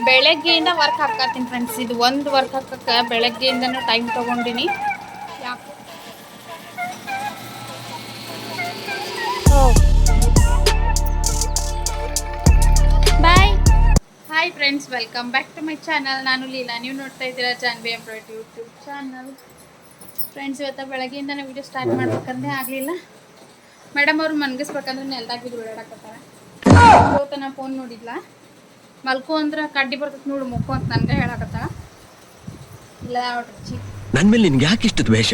ಬೆಳಗ್ಗೆಯಿಂದ work ಹಾಕತ್ತೀನಿ friends. ಇದು ಒಂದು ವರ್ಕ್ ಹಾಕಕ್ಕೆ ಬೆಳಗ್ಗೆಯಿಂದನೂ ಟೈಮ್ ತೊಗೊಂಡಿನಿ. ಯಾಕೆ bye. Hi friends, welcome back to my channel. ನಾನು ಲೀಲಾ, ನೀವು ನೋಡ್ತಾ ಇದ್ದೀರಾ Janvi embroidery YouTube channel. Friends, ಇವತ್ತು ಬೆಳಗ್ಗೆಯಿಂದನೇ ವಿಡಿಯೋ ಸ್ಟಾರ್ಟ್ ಮಾಡ್ಬೇಕಂದ್ರೆ ಆಗಲಿಲ್ಲ. ಮೇಡಮ್ ಅವ್ರು ಮನ್ಗಿಸ್ಬೇಕಂದ್ರೆ ನೆಲ್ದಾಗಿದ್ದು ಓಡಾಡಕತ್ತಾರೆ. ನಾ ಫೋನ್ ನೋಡಿದ್ಲ, ಮಲ್ಕು ಅಂದ್ರೆ ಕಡ್ಡಿ ಬರ್ತೈತೆ ನೋಡು ಮುಕ್ಕು ಅಂತ ನನಗೆ ಹೇಳಕತ್ತ. ಇಲ್ಲ ರುಚಿ ನನ್ನ ಮೇಲೆ ನಿನ್ಗೆ ಯಾಕೆ ಇಷ್ಟು ದ್ವೇಷ?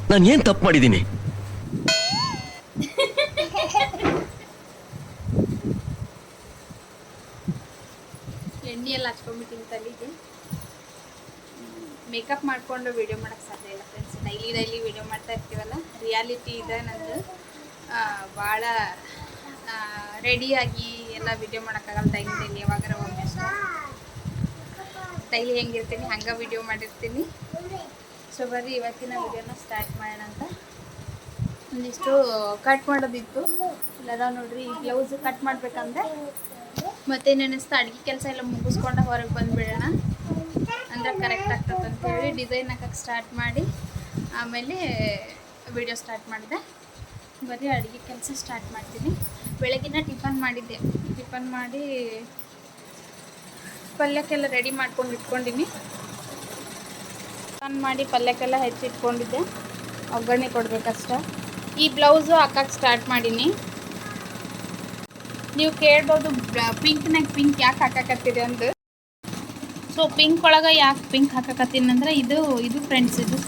ನಾನು ಏನು ತಪ್ಪು ಮಾಡಿದ್ದೀನಿ? ಎಣ್ಣೆ ಎಲ್ಲ ಹಚ್ಕೊಂಡ್ಬಿಟ್ಟಿನಿ ತಲೆಗೆ. ಮೇಕಪ್ ಮಾಡಿಕೊಂಡು ವಿಡಿಯೋ ಮಾಡೋಕ್ಕೆ ಸಾಧ್ಯ ಇಲ್ಲ ಫ್ರೆಂಡ್ಸ್. ಡೈಲಿ ವಿಡಿಯೋ ಮಾಡ್ತಾ ಇರ್ತೀವಲ್ಲ, ರಿಯಾಲಿಟಿ ಇದೆ ನಂದು. ಭಾಳ ರೆಡಿಯಾಗಿ ಎಲ್ಲ ವಿಡಿಯೋ ಮಾಡೋಕ್ಕಾಗಲ್ಲ. ಡೈಲಿ ಯಾವಾಗಾರ ಒಮ್ಮೆ ಅಷ್ಟೇ. ಡೈಲಿ ಹೆಂಗಿರ್ತೀನಿ ಹಂಗೆ ವಿಡಿಯೋ ಮಾಡಿರ್ತೀನಿ. ಸೊ ಬರ್ರಿ ಇವತ್ತಿನ ವಿಡಿಯೋನ ಸ್ಟಾರ್ಟ್ ಮಾಡೋಣ ಅಂತ. ಒಂದಿಷ್ಟು ಕಟ್ ಮಾಡೋದಿತ್ತು. ಇಲ್ಲದ ನೋಡ್ರಿ, ಈ ಬ್ಲೌಸ್ ಕಟ್ ಮಾಡ್ಬೇಕಂದ್ರೆ ಮತ್ತೆ ನೆನೆಸ್ತಾ ಅಡುಗೆ ಕೆಲಸ ಎಲ್ಲ ಮುಗಿಸ್ಕೊಂಡು ಹೊರಗೆ ಬಂದುಬಿಡೋಣ ಅಂದ್ರೆ ಕರೆಕ್ಟ್ ಆಗ್ತದೆ ಅಂತೇಳಿ ಡಿಸೈನ್ ಹಾಕಕ್ಕೆ ಸ್ಟಾರ್ಟ್ ಮಾಡಿ ಆಮೇಲೆ ವಿಡಿಯೋ ಸ್ಟಾರ್ಟ್ ಮಾಡಿದೆ. ಬರೀ ಅಡುಗೆ ಕೆಲಸ ಸ್ಟಾರ್ಟ್ ಮಾಡ್ತೀನಿ. ಬೆಳಗಿನ ಟಿಫನ್ ಮಾಡಿದ್ದೆ. ಟಿಫನ್ ಮಾಡಿ ಪಲ್ಯಕ್ಕೆಲ್ಲ ರೆಡಿ ಮಾಡ್ಕೊಂಡು ಇಟ್ಕೊಂಡಿನಿ. ಟಿಫನ್ ಮಾಡಿ ಪಲ್ಯಕ್ಕೆಲ್ಲ ಹೆಚ್ಚಿಟ್ಕೊಂಡಿದ್ದೆ. ಒಗ್ಗರಣೆ ಕೊಡ್ಬೇಕಷ್ಟ. ಈ ಬ್ಲೌಸು ಹಾಕಕ್ಕೆ ಸ್ಟಾರ್ಟ್ ಮಾಡೀನಿ. ನೀವು ಕೇಳ್ಬೋದು ಪಿಂಕ್ನಾಗ ಪಿಂಕ್ ಯಾಕೆ ಹಾಕಕತ್ತೀರಿ ಅಂದು. ಸೊ ಪಿಂಕ್ ಒಳಗೆ ಯಾಕೆ ಪಿಂಕ್ ಹಾಕಕತ್ತೀನಿ ಅಂದ್ರೆ ಇದು ಫ್ರೆಂಡ್ಸ್, ಇದು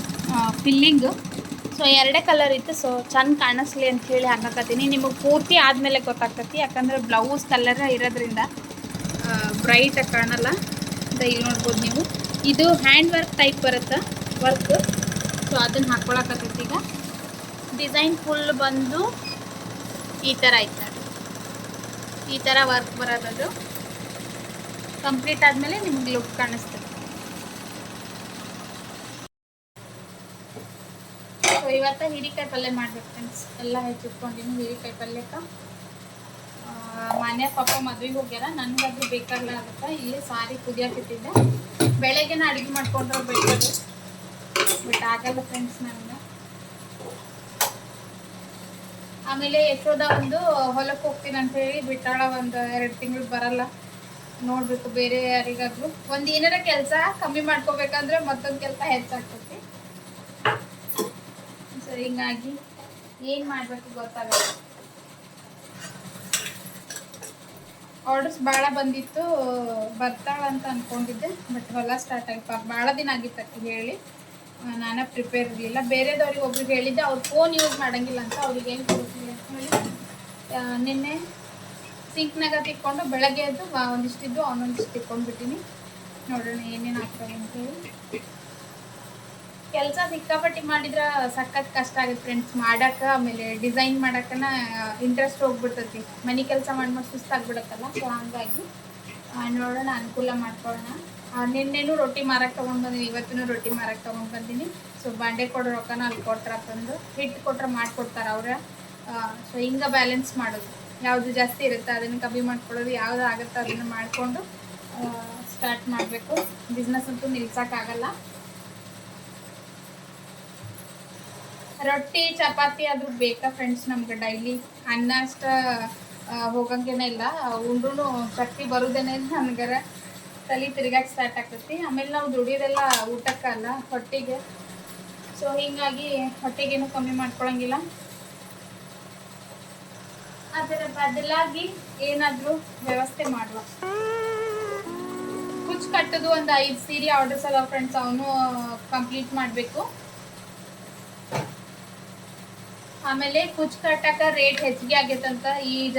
ಫಿಲ್ಲಿಂಗು. ಸೊ ಎರಡೇ ಕಲರ್ ಇತ್ತು. ಸೊ ಚೆಂದ ಕಾಣಿಸ್ಲಿ ಅಂಥೇಳಿ ಹಾಕಕತ್ತೀನಿ. ನಿಮಗೆ ಪೂರ್ತಿ ಆದಮೇಲೆ ಗೊತ್ತಾಗ್ತೈತಿ, ಯಾಕಂದ್ರೆ ಬ್ಲೌಸ್ ಕಲರ್ ಇರೋದ್ರಿಂದ ಬ್ರೈಟಾಗಿ ಕಾಣಲ್ಲ. ಇಲ್ಲಿ ನೋಡ್ಬೋದು ನೀವು, ಇದು ಹ್ಯಾಂಡ್ ವರ್ಕ್ ಟೈಪ್ ಬರುತ್ತೆ ವರ್ಕ್. ಸೊ ಅದನ್ನು ಹಾಕ್ಕೊಳಕತ್ತೈತಿ. ಈಗ ಡಿಸೈನ್ ಫುಲ್ ಬಂದು ಈ ಥರ ಐತೆ. ಈ ಥರ ವರ್ಕ್ ಬರೋದು ಕಂಪ್ಲೀಟ್ ಆದಮೇಲೆ ನಿಮ್ಗೆ ಲುಕ್ ಕಾಣಿಸ್ತದೆ. ಸೊ ಇವತ್ತು ಹೀರೆಕಾಯಿ ಪಲ್ಯ ಮಾಡ್ಬೇಕು ಫ್ರೆಂಡ್ಸ್. ಎಲ್ಲ ಹೆಚ್ಚಿಟ್ಕೊಂಡಿನಿ. ಹೀರೆಕಾಯಿ ಪಲ್ಯಕ್ಕೆ ಮನೆ ಪಾಪ ಮದುವೆಗೆ ಹೋಗ್ಯಾರ. ನನಗಾದ್ರೂ ಬೇಕಾಗಲ್ಲ ಆಗುತ್ತೆ. ಇಲ್ಲಿ ಸಾರಿ ಕುದಿಯಾಕಿಟ್ಟಿದ್ದೆ. ಬೆಳಗ್ಗೆನ ಅಡುಗೆ ಮಾಡ್ಕೊಂಡ್ರೆ ಬೇಕಾದ್ರು, ಬಟ್ ಆಗಲ್ಲ ಫ್ರೆಂಡ್ಸ್ ನನಗೆ. ಆಮೇಲೆ ಯಶೋಧ ಒಂದು ಹೊಲಕ್ಕೆ ಹೋಗ್ತೀನಿ ಅಂತ ಹೇಳಿ ಬಿಟ್ಟಾಳ. ಒಂದು 2 ತಿಂಗಳು ಬರಲ್ಲ. ನೋಡ್ಬೇಕು ಬೇರೆ ಯಾರಿಗಾದ್ರು. ಒಂದು ಏನಾರ ಕೆಲಸ ಕಮ್ಮಿ ಮಾಡ್ಕೋಬೇಕಂದ್ರೆ ಮತ್ತೊಂದು ಕೆಲಸ ಹೆಚ್ಚಾಗ್ತೈತಿ. ಸೊ ಹಿಂಗಾಗಿ ಏನು ಮಾಡಬೇಕು ಗೊತ್ತಾಗಲ್ಲ. ಆರ್ಡರ್ಸ್ ಭಾಳ ಬಂದಿತ್ತು, ಬರ್ತಾಳಂತ ಅಂದ್ಕೊಂಡಿದ್ದೆ. ಬಟ್ ಹೊಲ ಸ್ಟಾರ್ಟ್ ಆಗಿ ಭಾಳ ದಿನ ಆಗಿತ್ತು ಹೇಳಿ. ನಾನು ಪ್ರಿಪೇರ್ ಇರಲಿಲ್ಲ. ಬೇರೆದವ್ರಿಗೆ ಒಬ್ರಿಗೆ ಹೇಳಿದ್ದೆ, ಅವ್ರು ಫೋನ್ ಯೂಸ್ ಮಾಡೋಂಗಿಲ್ಲ ಅಂತ. ಅವ್ರಿಗೆ ಏನು ಕೊಡ್ತೀನಿ ಅಂತ ಹೇಳಿ ನಿನ್ನೆ ಸಿಂಕ್ನಾಗ ತಿಕ್ಕೊಂಡು ಬೆಳಗ್ಗೆ ಎದ್ದು ಒಂದಿಷ್ಟಿದ್ದು ಅವನೊಂದಿಷ್ಟು ತಿಕ್ಕೊಂಡ್ಬಿಟ್ಟಿನಿ. ನೋಡೋಣ ಏನೇನು ಆಗ್ತವೆ ಅಂತೇಳಿ. ಕೆಲಸ ಸಿಕ್ಕಾಪಟ್ಟಿ ಮಾಡಿದ್ರೆ ಸಖತ್ ಕಷ್ಟ ಆಗುತ್ತೆ ಫ್ರೆಂಡ್ಸ್ ಮಾಡೋಕೆ. ಆಮೇಲೆ ಡಿಸೈನ್ ಮಾಡೋಕ್ಕನ ಇಂಟ್ರೆಸ್ಟ್ ಹೋಗ್ಬಿಡ್ತೈತಿ. ಮನೆ ಕೆಲಸ ಮಾಡಿ ಸುಸ್ತಾಗ್ಬಿಡುತ್ತಲ್ಲ. ಸೊ ಹಾಗಾಗಿ ನೋಡೋಣ, ಅನುಕೂಲ ಮಾಡ್ಕೊಳ್ಳೋಣ. ನಿನ್ನೆನೂ ರೊಟ್ಟಿ ಮಾರಕ್ಕೆ ತೊಗೊಂಡು ಬಂದೀನಿ, ಇವತ್ತಿನೂ ರೊಟ್ಟಿ ಮಾರಕ್ಕೆ ತೊಗೊಂಡು ಬಂದೀನಿ. ಸೊ ಬಾಂಡೆ ಕೊಡೋ ರೊಕ್ಕನ ಅಲ್ಲಿ ಕೊಟ್ರ ತಂದು ಹಿಟ್ಟು ಕೊಟ್ರೆ ಮಾಡಿಕೊಡ್ತಾರೆ ಅವ್ರೆ. ಸೊ ಹಿಂಗೆ ಬ್ಯಾಲೆನ್ಸ್ ಮಾಡೋದು. ಯಾವುದು ಜಾಸ್ತಿ ಇರುತ್ತೆ ಅದನ್ನು ಕಮ್ಮಿ ಮಾಡ್ಕೊಳ್ಳೋದು, ಯಾವುದು ಆಗುತ್ತೆ ಅದನ್ನು ಮಾಡಿಕೊಂಡು ಸ್ಟಾರ್ಟ್ ಮಾಡಬೇಕು. ಬಿಸ್ನೆಸ್ ಅಂತೂ ನಿಲ್ಸೋಕ್ಕಾಗಲ್ಲ. ರೊಟ್ಟಿ ಚಪಾತಿ ಆದ್ರೂ ಬೇಕಾ ಫ್ರೆಂಡ್ಸ್ ನಮ್ಗೆ ಡೈಲಿ. ಅನ್ನ ಅಷ್ಟ ಹೋಗಂಗೇನೆ ಇಲ್ಲ. ಉಂಡ್ರೂ ಶಕ್ತಿ ಬರೋದೇನೆ ಇಲ್ಲ. ನನಗರ ತಲೆ ತಿರ್ಗಾಕೆ ಸ್ಟಾರ್ಟ್ ಆಗ್ತೈತಿ. ಆಮೇಲೆ ನಾವು ದುಡಿಯೋದೆಲ್ಲ ಊಟಕ್ಕಲ್ಲ, ಹೊಟ್ಟೆಗೆ. ಸೊ ಹೀಗಾಗಿ ಹೊಟ್ಟೆಗೇನು ಕಮ್ಮಿ ಮಾಡ್ಕೊಳಂಗಿಲ್ಲ. ಅದರ ಬದಲಾಗಿ ಏನಾದರೂ ವ್ಯವಸ್ಥೆ ಮಾಡುವ. ಕುಚ್ಚು ಕಟ್ಟೋದು ಒಂದು 5 ಸೀರೆ ಆರ್ಡರ್ಸ್ ಅದಾವ ಫ್ರೆಂಡ್ಸ್. ಅವನು ಕಂಪ್ಲೀಟ್ ಮಾಡಬೇಕು. ಆಮೇಲೆ ಕುಚ್ಚು ಕಟ್ಟಕ್ಕೆ ರೇಟ್ ಹೆಚ್ಚಿಗೆ ಆಗೈತಂತ. ಈಗ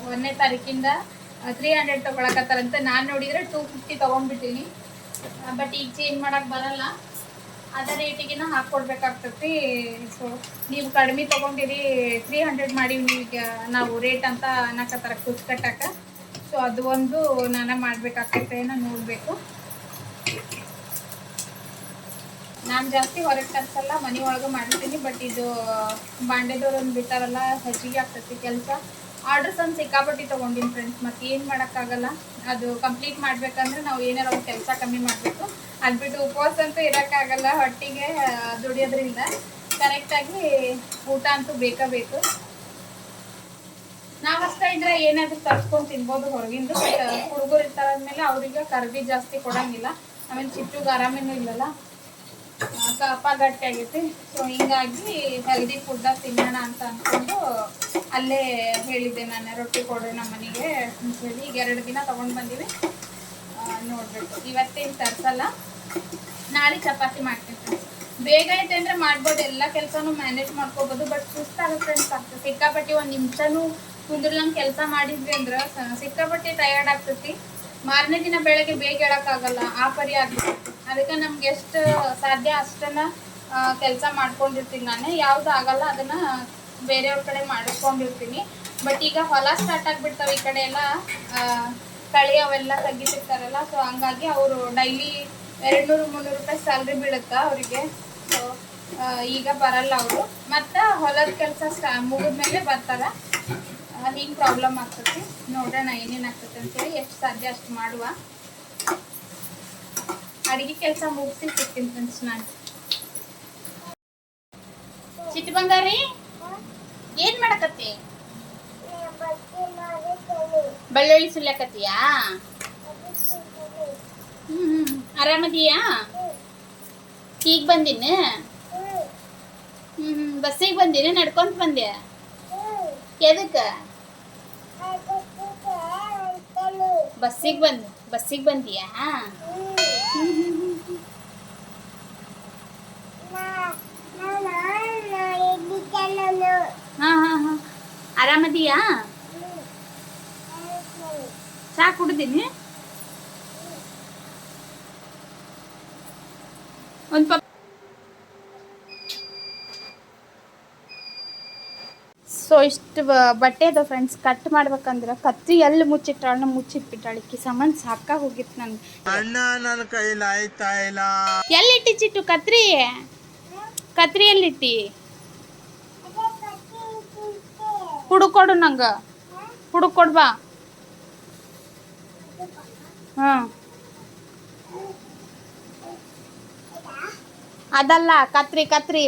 1ನೇ ತಾರೀಕಿಂದ 300 ತೊಗೊಳಕತ್ತಾರಂತ. ನಾನು ನೋಡಿದರೆ 250 ತೊಗೊಂಡ್ಬಿಟ್ಟಿನಿ. ಬಟ್ ಈಗ ಚೇಂಜ್ ಮಾಡೋಕ್ಕೆ ಬರಲ್ಲ. ಅದೇ ರೇಟಿಗಿನ ಹಾಕ್ಕೊಡ್ಬೇಕಾಗ್ತೈತಿ. ಸೊ ನೀವು ಕಡಿಮೆ ತೊಗೊಂಡಿರಿ 300 ಮಾಡೀವಿ ನೀವೀಗ ನಾವು ರೇಟ್ ಅಂತ ಅನ್ನಕತ್ತಾರ ಕುಚ್ಚು ಕಟ್ಟಕ್ಕೆ. ಸೊ ಅದು ಒಂದು ನಾನು ಮಾಡಬೇಕಾಗ್ತೈತೆ ಏನೋ ನೋಡಬೇಕು. ನಾನು ಜಾಸ್ತಿ ಹೊರಗೆ ತರಿಸಲ್ಲ, ಮನೆ ಒಳಗೆ ಮಾಡ್ತೀನಿ. ಬಟ್ ಇದು ಬಾಂಡೆದವ್ರು ಒಂದು ಬಿಟ್ಟಾರಲ್ಲ, ಹೆಚ್ಚಿಗೆ ಆಗ್ತೈತಿ ಕೆಲಸ. ಆರ್ಡರ್ಸ್ ಒಂದು ಸಿಕ್ಕಾಪಟ್ಟಿ ತೊಗೊಂಡಿನಿ ಫ್ರೆಂಡ್ಸ್. ಮತ್ತು ಏನು ಮಾಡೋಕ್ಕಾಗಲ್ಲ, ಅದು ಕಂಪ್ಲೀಟ್ ಮಾಡಬೇಕಂದ್ರೆ ನಾವು ಏನಾರ ಒಂದು ಕೆಲಸ ಕಮ್ಮಿ ಮಾಡಬೇಕು. ಅದು ಬಿಟ್ಟು ಉಪವಾಸ ಅಂತೂ ಇರೋಕ್ಕಾಗಲ್ಲ, ಹೊಟ್ಟಿಗೆ ದುಡಿಯೋದ್ರಿಂದ ಕರೆಕ್ಟಾಗಿ ಊಟ ಅಂತೂ ಬೇಕೇ ಬೇಕು. ನಾವಷ್ಟೇ ಇದ್ರೆ ಏನಾದರೂ ತರ್ಸ್ಕೊಂಡು ತಿನ್ಬೋದು ಹೊರಗಿಂದು. ಬಟ್ ಹುಡುಗರು ಇರ್ತಾರಂದ್ಮೇಲೆ ಅವ್ರಿಗೆ ಕರ್ಬಿ ಜಾಸ್ತಿ ಕೊಡೋಂಗಿಲ್ಲ. ಆಮೇಲೆ ಚಿಟ್ಟುಗೆ ಆರಾಮೇನೂ ಇಲ್ಲಲ್ಲ, ಕಪ್ಪ ಗಟ್ಟಿ ಆಗೈತಿ. ಸೊ ಹಿಂಗಾಗಿ ಹೆಲ್ದಿ ಫುಡ್ಡ ತಿನ್ನೋಣ ಅಂತ ಅಂದ್ಕೊಂಡು ಅಲ್ಲೇ ಹೇಳಿದ್ದೆ ನಾನು, ರೊಟ್ಟಿ ಕೊಡ್ರಿ ನಮ್ಮ ಮನೆಗೆ ಅಂತೇಳಿ. ಈಗ 2 ದಿನ ತೊಗೊಂಡು ಬಂದೀವಿ, ನೋಡಬೇಕು. ಇವತ್ತೇನು ತರಿಸಲ್ಲ, ನಾಳೆ ಚಪಾತಿ ಮಾಡ್ತೀನಿ. ಬೇಗ ಐತೆ ಅಂದರೆ ಮಾಡ್ಬೋದು, ಎಲ್ಲ ಕೆಲಸನೂ ಮ್ಯಾನೇಜ್ ಮಾಡ್ಕೋಬೋದು. ಬಟ್ ಸುಸ್ತಾಗುತ್ತೆ ಫ್ರೆಂಡ್ಸ್, ಆಗ್ತದೆ ಸಿಕ್ಕಾಪಟ್ಟಿ. 1 ನಿಮಿಷನೂ ಕುಂದ್ರಲಂಗೆ ಕೆಲಸ ಮಾಡಿದ್ವಿ ಅಂದ್ರೆ ಸಿಕ್ಕಾಪಟ್ಟಿ ಟಯರ್ಡ್ ಆಗ್ತೈತಿ. ಮಾರನೇ ದಿನ ಬೆಳಗ್ಗೆ ಬೇಗ ಹೇಳೋಕ್ಕಾಗಲ್ಲ, ಆ ಪರಿ ಆಗ್ಬಿಡ್ತೈತಿ. ಅದಕ್ಕೆ ನಮ್ಗೆ ಎಷ್ಟು ಸಾಧ್ಯ ಅಷ್ಟನ್ನು ಕೆಲಸ ಮಾಡ್ಕೊಂಡಿರ್ತೀನಿ ನಾನು. ಯಾವುದು ಆಗಲ್ಲ ಅದನ್ನು ಬೇರೆಯವ್ರ ಕಡೆ ಮಾಡಿಸ್ಕೊಂಡಿರ್ತೀನಿ. ಬಟ್ ಈಗ ಹೊಲ ಸ್ಟಾರ್ಟ್ ಆಗಿಬಿಡ್ತಾವೆ, ಈ ಕಡೆ ಎಲ್ಲ ಕಳೆ ಅವೆಲ್ಲ ತೆಗಿತಿರ್ತಾರಲ್ಲ. ಸೊ ಹಂಗಾಗಿ ಅವರು ಡೈಲಿ 200-300 ರೂಪಾಯಿ ಸ್ಯಾಲ್ರಿ ಬೀಳುತ್ತಾ ಅವರಿಗೆ. ಸೊ ಈಗ ಬರಲ್ಲ ಅವರು, ಮತ್ತು ಹೊಲದ ಕೆಲಸ ಮುಗಿದ್ಮೇಲೆ ಬರ್ತಾರೆ. ಹಿಂಗೆ ಪ್ರಾಬ್ಲಮ್ ಆಗ್ತೈತಿ. ನೋಡೋಣ ಏನೇನು ಆಗ್ತೈತೆ ಅಂತೇಳಿ, ಎಷ್ಟು ಸಾಧ್ಯ ಅಷ್ಟು ಮಾಡುವ. ಅಡುಗೆ ಕೆಲಸ ಮುಗಿಸಿ ಸಿಗ್ತೀನಿ ಫ್ರೆಂಡ್ಸ್ ನಾನು. ಚಿಟ್ಟು ಬಂಗಾರಿ, ಏನು ಮಾಡಕತ್ತಿ? ಬೆಳ್ಳುಳ್ಳಿ ಸುಲ್ಯಾಕತ್ತೀಯಾ? ಆರಾಮದೀಯಾ? ಈಗ ಬಂದಿನ? ಬಸ್ಸಿಗೆ ಬಂದಿನ? ನಡ್ಕೊಂತ ಬಂದೆ? ಎದಕ್ಕೆ? ಬಸ್ಸಿಗೆ ಬಂದಿಯಾ? ಹಾಂ. ಆರಾಮದೀಯಾ? ಚಾ ಕುಡ್ದೀನಿ. ಒಂದು ಸೊ ಇಷ್ಟು ಬಟ್ಟೆ ಅದ ಫ್ರೆಂಡ್ಸ್. ಕಟ್ ಮಾಡ್ಬೇಕಂದ್ರೆ ಕತ್ತಿ ಎಲ್ಲಿ ಮುಚ್ಚಿಟ್ಟಾಳ ಮುಚ್ಚಿಟ್ಬಿಟ್ಟಾಳಿಕ್ಕಿ ಸಾಮಾನು ಸಾಕಾಗಿ ಹೋಗಿತ್ತು ನನಗೆ. ನನ್ನ ಕೈಲಿ ಆಯ್ತಾ ಇಲ್ಲ. ಎಲ್ಲಿಟ್ಟಿ ಚಿಟ್ಟು ಕತ್ರಿ ಎಲ್ಲಿಟ್ಟಿ? ಹುಡುಕೊಡು ನಂಗೆ, ಹುಡುಕೊಡು ಬಾ. ಹಾಂ ಅದಲ್ಲ, ಕತ್ರಿ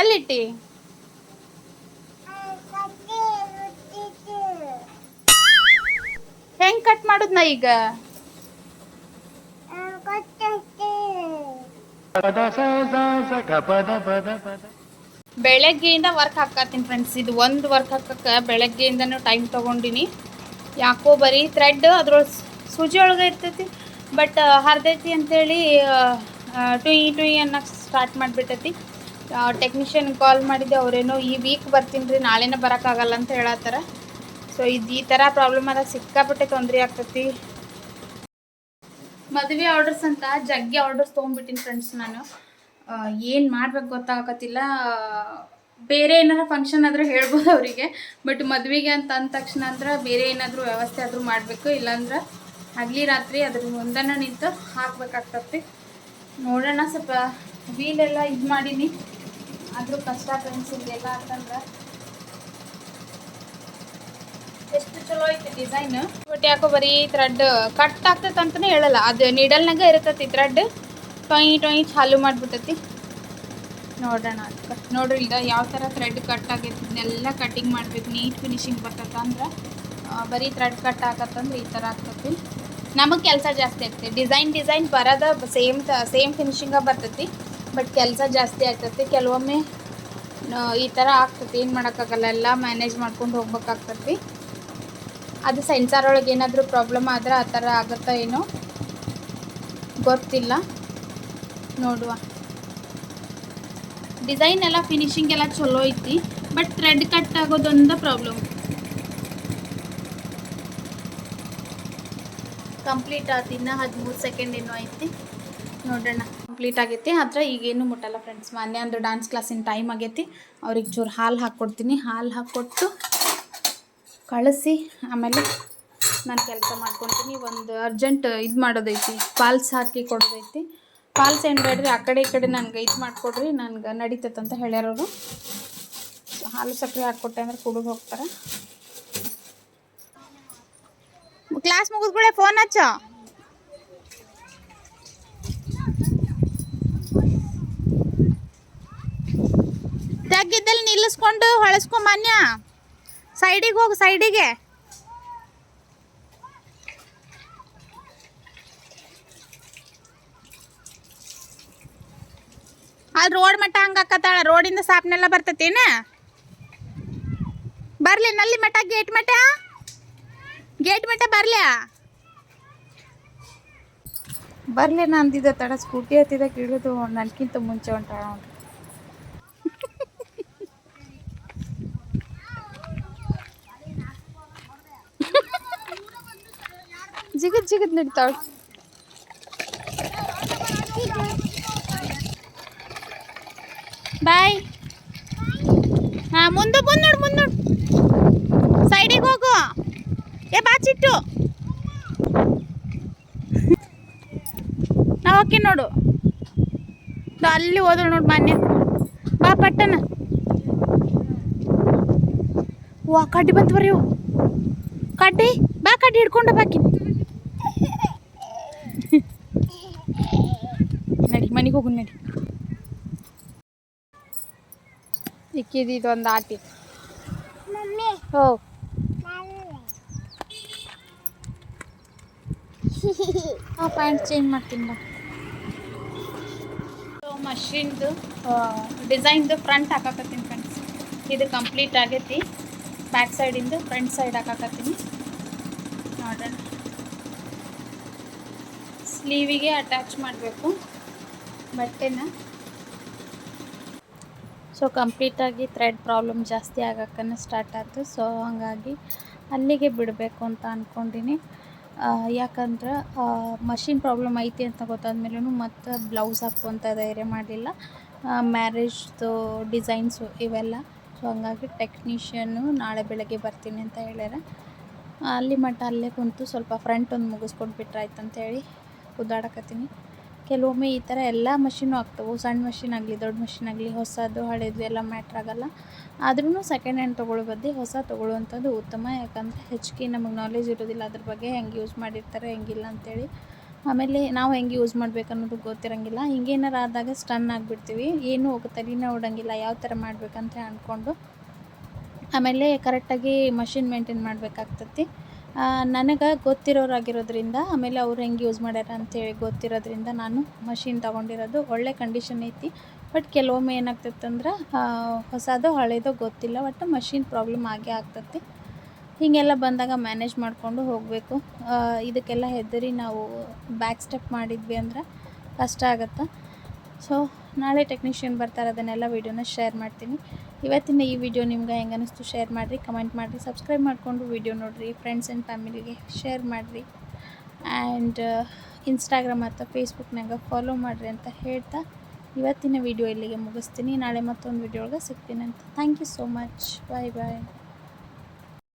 ಎಲ್ಲಿಟ್ಟಿ? ಹೆಂಗ್ ಕಟ್ ಮಾಡುದ್ ನಾ ಈಗ? ಬೆಳಗ್ಗೆಯಿಂದ ವರ್ಕ್ ಹಾಕತ್ತೀನಿ ಫ್ರೆಂಡ್ಸ್. ಇದು ಒಂದು ವರ್ಕ್ ಹಾಕಕ್ಕೆ ಬೆಳಗ್ಗೆಯಿಂದನೂ ಟೈಮ್ ತೊಗೊಂಡಿನಿ. ಯಾಕೋ ಬರೀ ಥ್ರೆಡ್ ಅದ್ರೊಳಗೆ ಸೂಜಿ ಒಳಗೆ ಇರ್ತೈತಿ, ಬಟ್ ಹರಿದೈತಿ ಅಂಥೇಳಿ ಟುಯಿ ಅನ್ನೋಕ್ಕೆ ಸ್ಟಾರ್ಟ್ ಮಾಡಿಬಿಟ್ಟೈತಿ. ಟೆಕ್ನಿಷಿಯನ್ ಕಾಲ್ ಮಾಡಿದ್ದೆ, ಅವರೇನೋ ಈ ವೀಕ್ ಬರ್ತೀನಿ ರೀ, ನಾಳೆನೇ ಬರೋಕ್ಕಾಗಲ್ಲ ಅಂತ ಹೇಳತ್ತಾರ. ಸೊ ಈ ಥರ ಪ್ರಾಬ್ಲಮ್ ಆದಾಗ ಸಿಕ್ಕಾಪಟ್ಟೆ ತೊಂದರೆ ಆಗ್ತೈತಿ. ಮದುವೆ ಆರ್ಡರ್ಸ್ ಅಂತ ಜಗ್ಗಿ ಆರ್ಡರ್ಸ್ ತೊಗೊಂಡ್ಬಿಟ್ಟಿನಿ ಫ್ರೆಂಡ್ಸ್ ನಾನು. ಏನು ಮಾಡ್ಬೇಕು ಗೊತ್ತಾಗತ್ತಿಲ್ಲ. ಬೇರೆ ಏನಾರ ಫಂಕ್ಷನ್ ಆದರೂ ಹೇಳ್ಬೋದು ಅವರಿಗೆ, ಬಟ್ ಮದುವೆಗೆ ಅಂತ ಅಂದ ತಕ್ಷಣ ಅಂದ್ರೆ ಬೇರೆ ಏನಾದರೂ ವ್ಯವಸ್ಥೆ ಆದರೂ ಮಾಡಬೇಕು. ಇಲ್ಲಾಂದ್ರೆ ಹಗಲಿ ರಾತ್ರಿ ಅದ್ರ ಒಂದನ್ನು ನಿಂತು ಹಾಕ್ಬೇಕಾಗ್ತತಿ. ನೋಡೋಣ, ಸ್ವಲ್ಪ ವೀಲೆಲ್ಲ ಇದು ಮಾಡೀನಿ, ಆದರೂ ಕಷ್ಟ ಫ್ರೆಂಡ್ಸ್ ಇದೆಲ್ಲ ಅಂತಂದ್ರೆ. ಎಷ್ಟು ಚಲೋ ಐತಿ ಡಿಸೈನ್, ಬಟ್ ಯಾಕೋ ಬರೀ ಥ್ರೆಡ್ ಕಟ್ ಆಗ್ತೈತೆ ಅಂತಲೇ ಹೇಳಲ್ಲ. ಅದು ನೀಡಲ್ನಾಗ ಇರ್ತೈತಿ ಥ್ರೆಡ್, ಟೊಯ್ ಚಾಲು ಮಾಡಿಬಿಟ್ಟೈತಿ. ನೋಡೋಣ ಅದಕ್ಕೆ. ನೋಡ್ರಿ ಈಗ ಯಾವ ಥರ ಥ್ರೆಡ್ ಕಟ್ ಆಗೈತಿ, ಇದನ್ನೆಲ್ಲ ಕಟ್ಟಿಂಗ್ ಮಾಡ್ಬೇಕು, ನೀಟ್ ಫಿನಿಶಿಂಗ್ ಬರ್ತೈತೆ ಅಂದ್ರೆ. ಬರೀ ಥ್ರೆಡ್ ಕಟ್ ಆಗತ್ತಂದ್ರೆ ಈ ಥರ ಆಗ್ತೈತಿ. ನಮಗೆ ಕೆಲಸ ಜಾಸ್ತಿ ಆಗ್ತೈತಿ. ಡಿಸೈನ್ ಬರೋದ ಸೇಮ್ ಫಿನಿಶಿಂಗ ಬರ್ತೈತಿ, ಬಟ್ ಕೆಲಸ ಜಾಸ್ತಿ ಆಗ್ತೈತಿ. ಕೆಲವೊಮ್ಮೆ ಈ ಥರ ಆಗ್ತೈತಿ, ಏನು ಮಾಡೋಕ್ಕಾಗಲ್ಲ, ಎಲ್ಲ ಮ್ಯಾನೇಜ್ ಮಾಡ್ಕೊಂಡು ಹೋಗ್ಬೇಕಾಗ್ತೈತಿ. ಅದು ಸೆನ್ಸಾರ್ ಒಳಗೆ ಏನಾದರೂ ಪ್ರಾಬ್ಲಮ್ ಆದರೆ ಆ ಥರ ಆಗುತ್ತಾ ಏನೋ ಗೊತ್ತಿಲ್ಲ, ನೋಡುವ. ಡಿಸೈನ್ ಎಲ್ಲ ಫಿನಿಶಿಂಗ್ ಎಲ್ಲ ಚಲೋ ಐತಿ, ಬಟ್ ಥ್ರೆಡ್ ಕಟ್ ಆಗೋದೊಂದು ಪ್ರಾಬ್ಲಮ್. ಕಂಪ್ಲೀಟ್ ಆಯ್ತು, ಇನ್ನು 13 ಸೆಕೆಂಡ್ ಏನೋ ಐತಿ, ನೋಡೋಣ. ಕಂಪ್ಲೀಟ್ ಆಗೈತಿ, ಆದರೆ ಈಗೇನು ಮುಟ್ಟಲ್ಲ ಫ್ರೆಂಡ್ಸ್. ಮೊನ್ನೆ ಒಂದು ಡ್ಯಾನ್ಸ್ ಕ್ಲಾಸಿನ ಟೈಮ್ ಆಗೈತಿ, ಅವ್ರಿಗೆ ಚೂರು ಹಾಲು ಹಾಕ್ಕೊಡ್ತೀನಿ. ಹಾಲು ಹಾಕ್ಕೊಟ್ಟು ಕಳಿಸಿ ಆಮೇಲೆ ನಾನು ಕೆಲಸ ಮಾಡ್ಕೊತೀನಿ. ಒಂದು ಅರ್ಜೆಂಟ್ ಇದು ಮಾಡೋದೈತಿ, ಫಾಲ್ಸ್ ಹಾಕಿ ಕೊಡೋದೈತಿ. ಫಾಲ್ಸ್ ಏನು ಬೇಡ್ರಿ, ಆ ಕಡೆ ಈ ಕಡೆ ನನಗೆ ಇದು ಮಾಡಿಕೊಡ್ರಿ, ನನಗೆ ನಡೀತೈತೆ ಅಂತ ಹೇಳ್ಯಾರವರು. ಹಾಲು ಸಕ್ಕರೆ ಹಾಕ್ಕೊಟ್ಟೆ ಅಂದ್ರೆ ಕುಡಿದು ಹೋಗ್ತಾರೆ. ಕ್ಲಾಸ್ ಮುಗಿದ್ಕೂಳೆ ಫೋನ್ ಹಚ್ಚ. ತೆಗ್ಗಿದ್ದಲ್ಲಿ ನಿಲ್ಲಿಸ್ಕೊಂಡು ಹೊಳಸ್ಕೊಂಬನ್ಯ. ಸೈಡಿಗೆ ಹೋಗು, ಸೈಡಿಗೆ. ಅಲ್ಲಿ ರೋಡ್ ಮಟ್ಟ ಹಂಗಾಕತ್ತಾಳ. ರೋಡಿಂದ ಸಾಪ್ನೆಲ್ಲ ಬರ್ತೈತೇನ? ಬರ್ಲಿ ನಲ್ಲಿ ಮಟ್ಟ, ಗೇಟ್ ಮಟ್ಟ, ಗೇಟ್ ಮಟ್ಟ ಬರ್ಲಿ ಅಂದಿದ್ದ ತಡ ಸ್ಕೂಟಿ ಹತ್ತಿದ ಇಳಿದು ನನ್ಕಿಂತ ಮುಂಚೆ ಹೊಂಟಾಳ. ಜಿಗದ್ ನಡಿತಾಳ. ಬಾಯ್. ಹಾ, ಮುಂದೆ ನೋಡು. ಸೈಡಿಗೆ ಹೋಗು. ಏ ಬಾಚಿಟ್ಟು ನಾವು ಹೋಗಿ ನೋಡು. ಅಲ್ಲಿ ಹೋದಳು ನೋಡು ಮಾನ್ಯ. ಬಾ ಪಟ್ಟನ. ವಾ ಕಡ್ಡಿ ಬಂತು ಬರ್ರಿ. ಕಡ್ಡಿ ಬಾ, ಕಡ್ಡಿ ಹಿಡ್ಕೊಂಡು ಬಾಕಿ. ನಡಿ ಮನೆಗೆ ಹೋಗು ನಡಿ. ಇಕ್ಕಿದೊಂದು ಆಟಿ. ಹೋ ಪ್ಯಾಂಟ್ ಚೇಂಜ್ ಮಾಡ್ತೀನಿ ಬಾ. ಮಷಿನ್ದು ಡಿಸೈನ್ದು ಫ್ರಂಟ್ ಹಾಕಾಕತ್ತೀನಿ ಫ್ರೆಂಡ್ಸ್. ಇದು ಕಂಪ್ಲೀಟ್ ಆಗೈತಿ. ಬ್ಯಾಕ್ ಸೈಡಿಂದು ಫ್ರಂಟ್ ಸೈಡ್ ಹಾಕಾಕತ್ತೀನಿ ನೋಡೋಣ. ಸ್ಲೀವಿಗೆ ಅಟ್ಯಾಚ್ ಮಾಡಬೇಕು ಬಟ್ಟೆನ. ಸೊ ಕಂಪ್ಲೀಟಾಗಿ ಥ್ರೆಡ್ ಪ್ರಾಬ್ಲಮ್ ಜಾಸ್ತಿ ಆಗಕ್ಕನ ಸ್ಟಾರ್ಟ್ ಆಯ್ತು. ಸೊ ಹಾಗಾಗಿ ಅಲ್ಲಿಗೆ ಬಿಡಬೇಕು ಅಂತ ಅಂದ್ಕೊಂಡಿನಿ. ಯಾಕಂದ್ರೆ ಮಷಿನ್ ಪ್ರಾಬ್ಲಮ್ ಐತಿ ಅಂತ ಗೊತ್ತಾದ್ಮೇಲೂ ಮತ್ತು ಬ್ಲೌಸ್ ಹಾಕುವಂಥ ಧೈರ್ಯ ಮಾಡಲಿಲ್ಲ. ಮ್ಯಾರೇಜ್ದು ಡಿಸೈನ್ಸು ಇವೆಲ್ಲ. ಸೊ ಹಂಗಾಗಿ ಟೆಕ್ನಿಷಿಯನ್ನು ನಾಳೆ ಬೆಳಗ್ಗೆ ಬರ್ತೀನಿ ಅಂತ ಹೇಳ್ಯಾರ. ಅಲ್ಲಿ ಮಟ್ಟ ಅಲ್ಲೇ ಕುಂತು ಸ್ವಲ್ಪ ಫ್ರಂಟ್ ಒಂದು ಮುಗಿಸ್ಕೊಂಡು ಬಿಟ್ರಾಯ್ತು ಅಂತೇಳಿ ಕುದ್ದಾಡಕತ್ತೀನಿ. ಕೆಲವೊಮ್ಮೆ ಈ ಥರ ಎಲ್ಲ ಮಷಿನು ಆಗ್ತವೆ. ಸಣ್ಣ ಮಷಿನ್ ಆಗಲಿ ದೊಡ್ಡ ಮಷಿನ್ ಆಗಲಿ, ಹೊಸದು ಹಳೇದು ಎಲ್ಲ ಮ್ಯಾಟ್ರ್ ಆಗಲ್ಲ. ಆದ್ರೂ ಸೆಕೆಂಡ್ ಹ್ಯಾಂಡ್ ತೊಗೊಳ್ಳೋ ಬದಲು ಹೊಸ ತೊಗೊಳ್ಳುವಂಥದ್ದು ಉತ್ತಮ. ಯಾಕಂದರೆ ಹೆಚ್ಚಿಗೆ ನಮಗೆ ನಾಲೆಜ್ ಇರೋದಿಲ್ಲ ಅದ್ರ ಬಗ್ಗೆ, ಹೆಂಗೆ ಯೂಸ್ ಮಾಡಿರ್ತಾರೆ ಹೆಂಗಿಲ್ಲ ಅಂಥೇಳಿ. ಆಮೇಲೆ ನಾವು ಹೆಂಗೆ ಯೂಸ್ ಮಾಡ್ಬೇಕು ಅನ್ನೋದು ಗೊತ್ತಿರೋಂಗಿಲ್ಲ. ಹಿಂಗೇನಾರು ಆದಾಗ ಸ್ಟನ್ ಆಗಿಬಿಡ್ತೀವಿ. ಏನೂ ತಲೆನೇ ಓಡೋಂಗಿಲ್ಲ ಯಾವ ಥರ ಮಾಡ್ಬೇಕಂತ ಅಂದ್ಕೊಂಡು. ಆಮೇಲೆ ಕರೆಕ್ಟಾಗಿ ಮಷಿನ್ ಮೇಂಟೈನ್ ಮಾಡಬೇಕಾಗ್ತತಿ. ನನಗೆ ಗೊತ್ತಿರೋರಾಗಿರೋದ್ರಿಂದ, ಆಮೇಲೆ ಅವ್ರು ಹೆಂಗೆ ಯೂಸ್ ಮಾಡ್ಯಾರ ಅಂಥೇಳಿ ಗೊತ್ತಿರೋದ್ರಿಂದ ನಾನು ಮಷಿನ್ ತೊಗೊಂಡಿರೋದು. ಒಳ್ಳೆ ಕಂಡೀಷನ್ ಐತಿ. ಬಟ್ ಕೆಲವೊಮ್ಮೆ ಏನಾಗ್ತೈತಂದ್ರೆ ಹೊಸದೋ ಹಳೇದೋ ಗೊತ್ತಿಲ್ಲ, ಒಟ್ಟು ಮಷಿನ್ ಪ್ರಾಬ್ಲಮ್ ಆಗೇ ಆಗ್ತತಿ. ಹೀಗೆಲ್ಲ ಬಂದಾಗ ಮ್ಯಾನೇಜ್ ಮಾಡಿಕೊಂಡು ಹೋಗಬೇಕು. ಇದಕ್ಕೆಲ್ಲ ಹೆದರಿ ನಾವು ಬ್ಯಾಕ್ ಸ್ಟೆಪ್ ಮಾಡಿದ್ವಿ ಅಂದ್ರೆ ಕಷ್ಟ ಆಗುತ್ತೆ. ಸೊ ನಾಳೆ ಟೆಕ್ನಿಷಿಯನ್ ಬರ್ತಾರೆ, ಅದನ್ನೆಲ್ಲ ವೀಡಿಯೋನ ಶೇರ್ ಮಾಡ್ತೀನಿ. ಇವತ್ತಿನ ಈ ವಿಡಿಯೋ ನಿಮ್ಗೆ ಹೆಂಗೆ ಅನ್ನಿಸ್ತು ಶೇರ್ ಮಾಡಿರಿ, ಕಮೆಂಟ್ ಮಾಡಿರಿ, ಸಬ್ಸ್ಕ್ರೈಬ್ ಮಾಡಿಕೊಂಡು ವಿಡಿಯೋ ನೋಡಿರಿ, ಫ್ರೆಂಡ್ಸ್ ಆ್ಯಂಡ್ ಫ್ಯಾಮಿಲಿಗೆ ಶೇರ್ ಮಾಡಿರಿ, ಆ್ಯಂಡ್ ಇನ್ಸ್ಟಾಗ್ರಾಮ್ ಮತ್ತು ಫೇಸ್ಬುಕ್ನಾಗ ಫಾಲೋ ಮಾಡಿರಿ ಅಂತ ಹೇಳ್ತಾ ಇವತ್ತಿನ ವಿಡಿಯೋ ಇಲ್ಲಿಗೆ ಮುಗಿಸ್ತೀನಿ. ನಾಳೆ ಮತ್ತೊಂದು ವಿಡಿಯೋ ಒಳಗೆ ಸಿಗ್ತೀನಿ ಅಂತ. Thank you so much. Bye bye.